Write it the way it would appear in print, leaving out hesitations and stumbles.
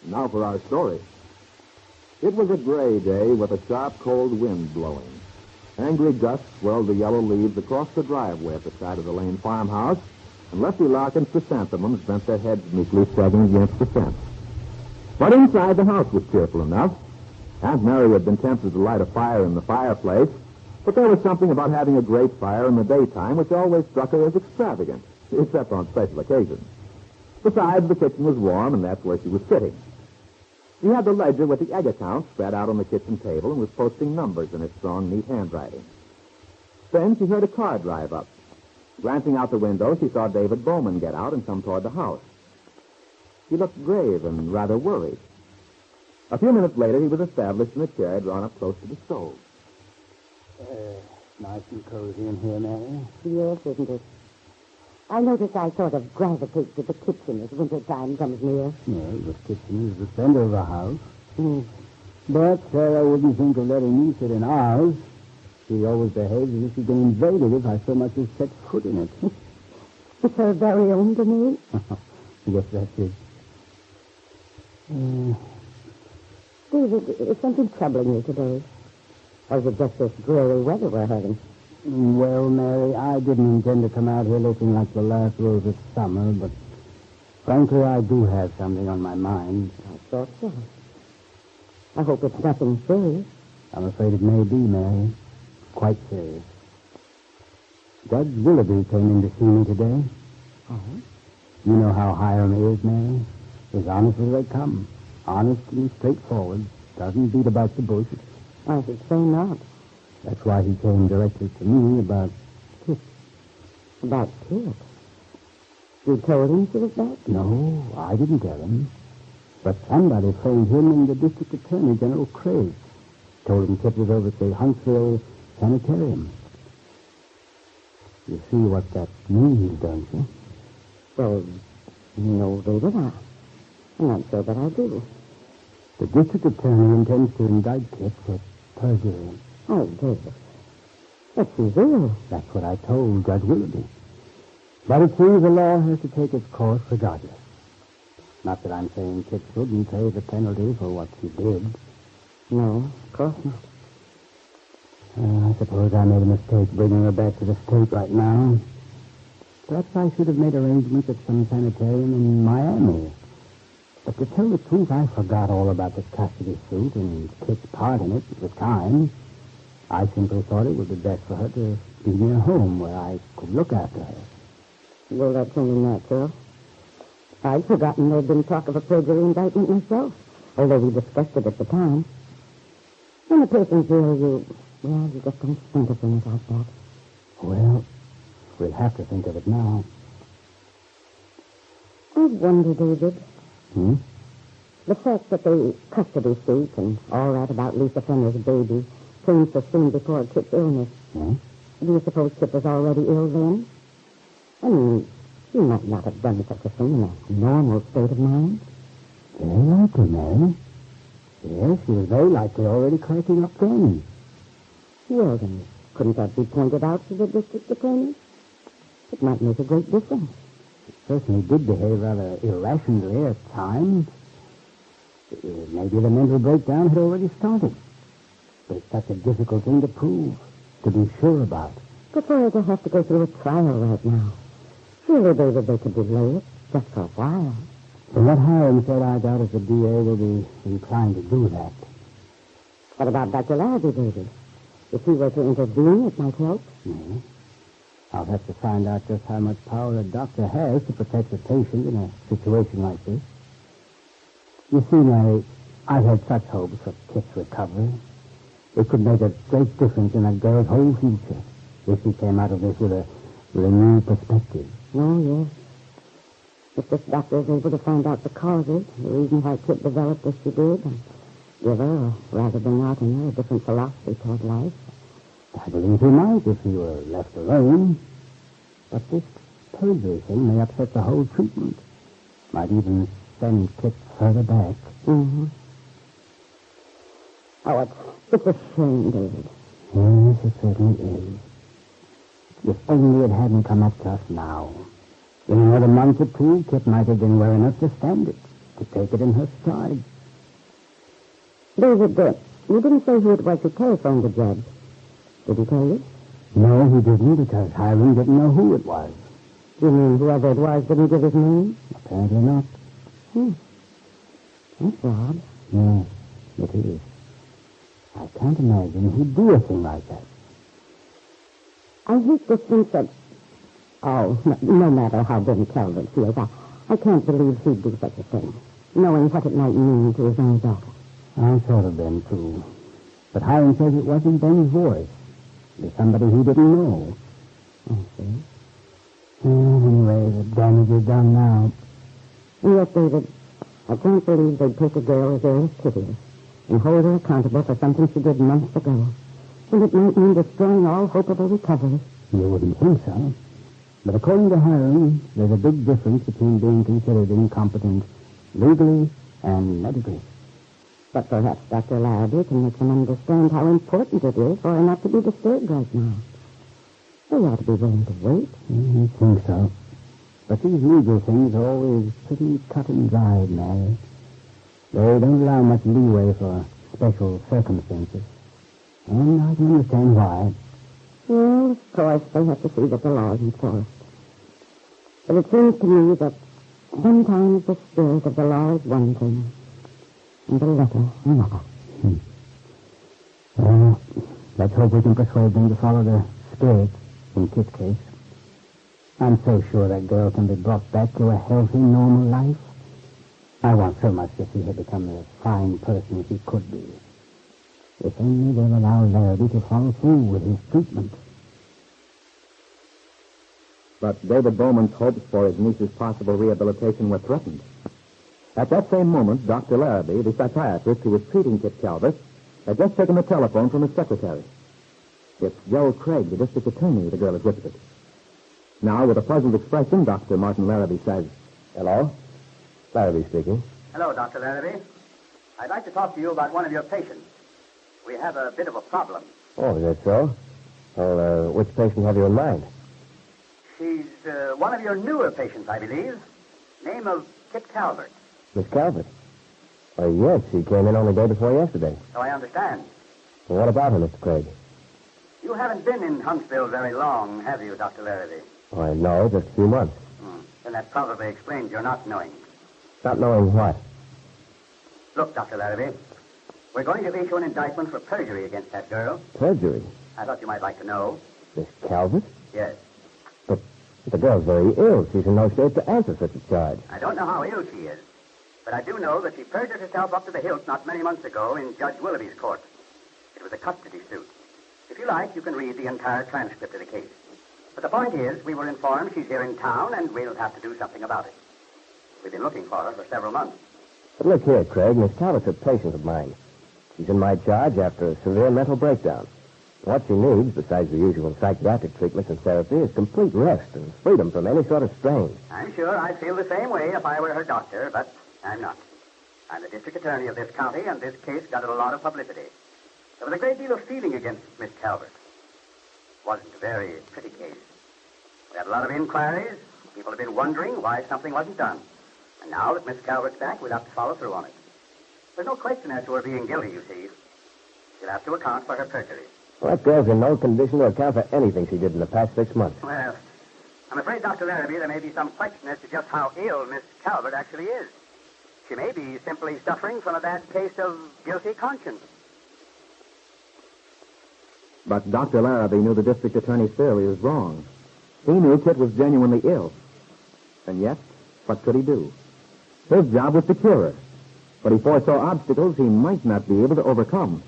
Now for our story. It was a gray day with a sharp, cold wind blowing. Angry gusts swirled the yellow leaves across the driveway at the side of the Lane farmhouse, and Lefty Larkin's chrysanthemums bent their heads meekly sagging against the fence. But inside the house was cheerful enough. Aunt Mary had been tempted to light a fire in the fireplace, but there was something about having a grate fire in the daytime which always struck her as extravagant, except on special occasions. Besides, the kitchen was warm, and that's where she was sitting. She had the ledger with the egg account spread out on the kitchen table and was posting numbers in her strong, neat handwriting. Then she heard a car drive up. Glancing out the window, she saw David Bowman get out and come toward the house. He looked grave and rather worried. A few minutes later, he was established in a chair drawn up close to the stove. Nice and cozy in here, Mary. Yes, isn't it? I notice I sort of gravitate to the kitchen as winter time comes near. Well, the kitchen is the center of the house. But Sarah wouldn't think of letting me sit in ours. She always behaves as if she'd been invaded if I so much as set foot in it. It's her very own domain. Yes, that's it. David, is something troubling you today? Or is it just this dreary weather we're having? Well, Mary, I didn't intend to come out here looking like the last rose of summer, but frankly, I do have something on my mind. I thought so. I hope it's nothing serious. I'm afraid it may be, Mary. Quite serious. Judge Willoughby came in to see me today. Oh? You know how Hiram is, Mary. As honest as they come. Honest and straightforward. Doesn't beat about the bush. I should say not. That's why he came directly to me about Kit. About Kit? You told him she was back? No, I didn't tell him. But somebody phoned him and the district attorney, General Craig. Told him Kit was over at the Huntsville Sanitarium. You see what that means, don't you? Well, no, David, I'm not sure that I do. The district attorney intends to indict Kit for perjury. Oh, David. But she's ill. That's what I told Judge Willoughby. But it seems the law has to take its course regardless. Not that I'm saying Kit shouldn't pay the penalty for what she did. No, of course not. I suppose I made a mistake bringing her back to the state right now. Perhaps I should have made arrangements at some sanitarium in Miami. But to tell the truth, I forgot all about the custody suit and Kit's part in it at the time. I simply thought it would be best for her to be near home where I could look after her. Well, that's only natural. I'd forgotten there'd been talk of a perjury indictment myself, although we discussed it at the time. When a person's ill, you just don't think of things like that. Well, we'll have to think of it now. I wonder, David. The fact that the custody suit and all that about Lisa Fenner's baby came so soon before Kit's illness. Do you suppose Kit was already ill then? I mean, she might not have done such a thing in a normal state of mind. Very likely, Mary. Yes, she was very likely already cracking up then. Well, then, couldn't that be pointed out to the district attorney? It might make a great difference. She certainly did behave rather irrationally at times. Maybe the mental breakdown had already started. But it's such a difficult thing to prove, to be sure about. But for her to have to go through a trial right now, surely, David, they could delay it just for a while. From what Hiram said, I doubt if the DA will be inclined to do that. What about Dr. Larrabee, David? If he were to intervene, it might help. No. I'll have to find out just how much power a doctor has to protect a patient in a situation like this. You see, Mary, I've had such hopes for Kit's recovery. It could make a great difference in a girl's whole future if she came out of this with a new perspective. Oh, yes. If this doctor is able to find out the causes, the reason why Kit developed as she did, and give her, or rather bring out in her, a different philosophy toward life. I believe he might if he were left alone. But this perjury thing may upset the whole treatment. Might even send Kit further back. Mm-hmm. Oh, it's a shame, David. Yes, it certainly is. If only it hadn't come up just now. In another month or two, Kit might have been well enough to stand it. to take it in her stride. David, you didn't say who it was who telephoned the judge. Did he tell you? No, he didn't, because Hiram didn't know who it was. You mean whoever it was didn't give his name? Apparently not. That's odd. Yes, it is. I can't imagine he'd do a thing like that. I hate to think that... Oh, no matter how Ben Calvert feels, I can't believe he'd do such a thing, knowing what it might mean to his own daughter. I thought of Ben, too. But Hiram says it wasn't Ben's voice. It was somebody he didn't know. I see. Anyway, the damage is done now. Yes, David. I can't believe they'd take a girl as ill as Kitty and hold her accountable for something she did months ago, when it might mean destroying all hope of a recovery. You wouldn't think so. But according to Hiram, there's a big difference between being considered incompetent legally and medically. But perhaps Dr. Larrabee can make them understand how important it is for her not to be disturbed right now. They ought to be willing to wait. I think so. But these legal things are always pretty cut and dried, Mary. They don't allow much leeway for special circumstances. And I can understand why. Well, of course, they have to see that the law is enforced. But it seems to me that sometimes the spirit of the law is one thing, and the letter another. Well, let's hope we can persuade them to follow the spirit in Kit's case. I'm so sure that girl can be brought back to a healthy, normal life. I want so much to see her become the fine person she could be. If only they'll allow Larrabee to follow through with his treatment. But David Bowman's hopes for his niece's possible rehabilitation were threatened. At that same moment, Dr. Larrabee, the psychiatrist who was treating Kit Calvert, had just taken the telephone from his secretary. It's Joe Craig, the district attorney, the girl had whispered. Now, with a puzzled expression, Dr. Martin Larrabee says, Hello? Larrabee speaking. Hello, Dr. Larrabee. I'd like to talk to you about one of your patients. We have a bit of a problem. Oh, is that so? Well, which patient have you in mind? She's one of your newer patients, I believe. Name of Kit Calvert. Miss Calvert? Oh, yes, she came in only day before yesterday. So I understand. Well, what about her, Mr. Craig? You haven't been in Huntsville very long, have you, Dr. Larrabee? Oh, no, just a few months. Then that probably explains your not knowing. Not knowing what? Look, Dr. Larrabee, we're going to issue an indictment for perjury against that girl. Perjury? I thought you might like to know. Miss Calvert? Yes. But the girl's very ill. She's in no shape to answer such a charge. I don't know how ill she is, but I do know that she perjured herself up to the hilt not many months ago in Judge Willoughby's court. It was a custody suit. If you like, you can read the entire transcript of the case. But the point is, we were informed she's here in town, and we'll have to do something about it. We've been looking for her for several months. But look here, Craig. Miss Calvert's a patient of mine. She's in my charge after a severe mental breakdown. What she needs, besides the usual psychiatric treatments and therapy, is complete rest and freedom from any sort of strain. I'm sure I'd feel the same way if I were her doctor, but I'm not. I'm the district attorney of this county, and this case got a lot of publicity. There was a great deal of feeling against Miss Calvert. It wasn't a very pretty case. We had a lot of inquiries. People have been wondering why something wasn't done. And now that Miss Calvert's back, we'll have to follow through on it. There's no question as to her being guilty, you see. She'll have to account for her perjury. Well, that girl's in no condition to account for anything she did in the past 6 months. Well, I'm afraid, Dr. Larrabee, there may be some question as to just how ill Miss Calvert actually is. She may be simply suffering from a bad case of guilty conscience. But Dr. Larrabee knew the district attorney's theory was wrong. He knew Kit was genuinely ill. And yet, what could he do? His job was to cure her. But he foresaw obstacles he might not be able to overcome.